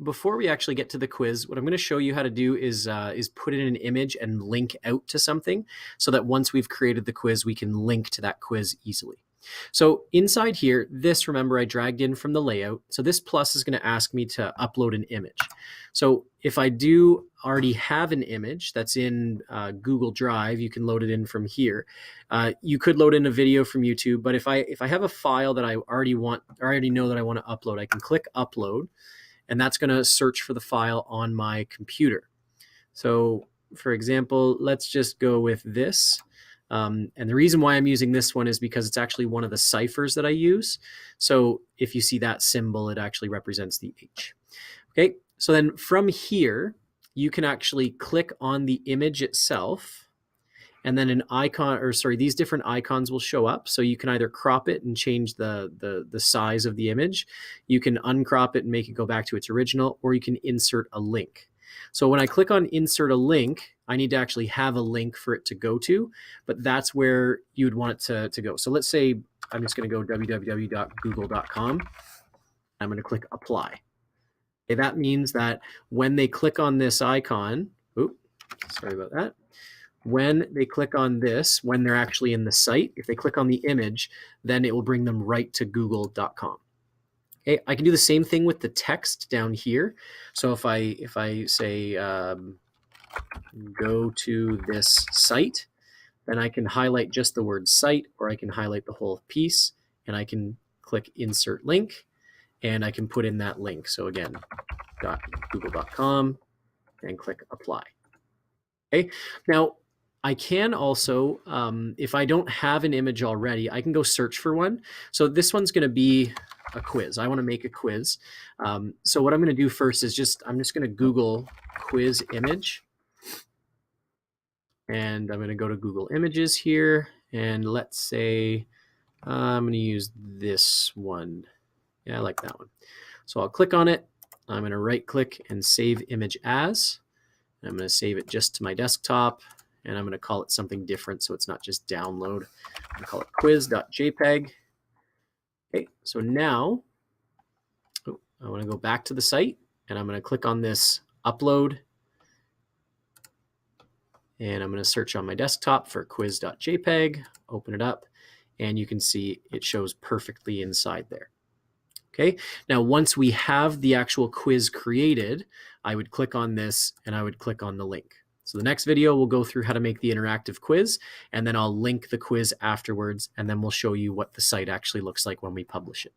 before we actually get to the quiz, what I'm going to show you how to do is put in an image and link out to something so that once we've created the quiz, we can link to that quiz easily. So inside here, this, remember, I dragged in from the layout. So this plus is going to ask me to upload an image. So if I do already have an image that's in Google Drive, you can load it in from here. You could load in a video from YouTube, but if I have a file that I already know that I want to upload, I can click upload, and that's going to search for the file on my computer. So for example, let's just go with this. And the reason why I'm using this one is because it's actually one of the ciphers that I use. So if you see that symbol, it actually represents the H. Okay, so then from here, you can actually click on the image itself, and then an icon, or sorry, these different icons will show up. So you can either crop it and change the size of the image. You can uncrop it and make it go back to its original, or you can insert a link. So when I click on insert a link, I need to actually have a link for it to go to, but that's where you would want it to go. So let's say I'm just going to go www.google.com. I'm going to click apply. Okay, that means that when they click on this icon, sorry about that. When they click on this, when they're actually in the site, if they click on the image, then it will bring them right to google.com. Okay, I can do the same thing with the text down here. So if I say go to this site, then I can highlight just the word site, or I can highlight the whole piece, and I can click insert link, and I can put in that link. So again, google.com, and click apply. Okay, now I can also, if I don't have an image already, I can go search for one. So this one's going to be a quiz. I want to make a quiz. So what I'm going to do first is I'm just going to Google quiz image. And I'm going to go to Google Images here. And let's say I'm going to use this one. Yeah, I like that one. So I'll click on it. I'm going to right click and save image as. And I'm going to save it just to my desktop. And I'm going to call it something different so it's not just download. I'm going to call it quiz.jpg. Okay, so now I want to go back to the site, and I'm going to click on this upload. And I'm going to search on my desktop for quiz.jpg, open it up, and you can see it shows perfectly inside there. Okay, now once we have the actual quiz created, I would click on this and I would click on the link. So the next video we'll go through how to make the interactive quiz, and then I'll link the quiz afterwards, and then we'll show you what the site actually looks like when we publish it.